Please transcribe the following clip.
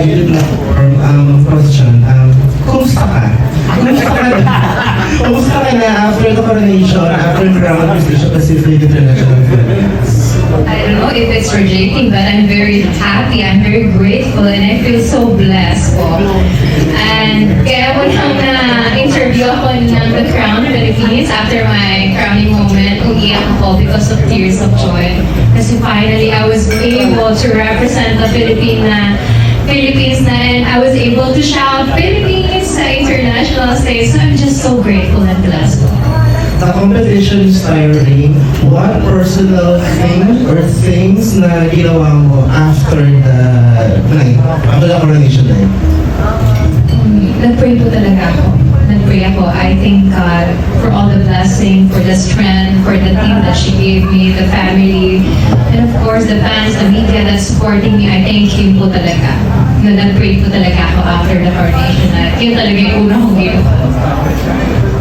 unique platform, question, kumusta ka? Kumusta ka na? Kumusta ka na after the coronation, after crown of Asia Pacific International Finance? I don't know if it's rejecting, but I'm very happy, I'm very grateful, and I feel so blessed po. And kaya mo nang na-interview ako ng The Crown Philippines after my crowning moment, umiyak ako because of tears of joy. Kasi finally, I was able to represent the Philippines na, and I was able to shout Philippines sa international stage. So I'm just so grateful and blessed. The competition is tiring. What personal thing or things na ginawa mo after the night, after the coronation night? Nag-pray po talaga ako. Nag-pray ako. I thank God for all the blessing, for the strength, for the team that she gave me, the family, and of course the fans, the media that's supporting me. I thank Him po talaga. Na nag-pray po talaga ako after the coronation. At yun talaga yung una kong ginawa.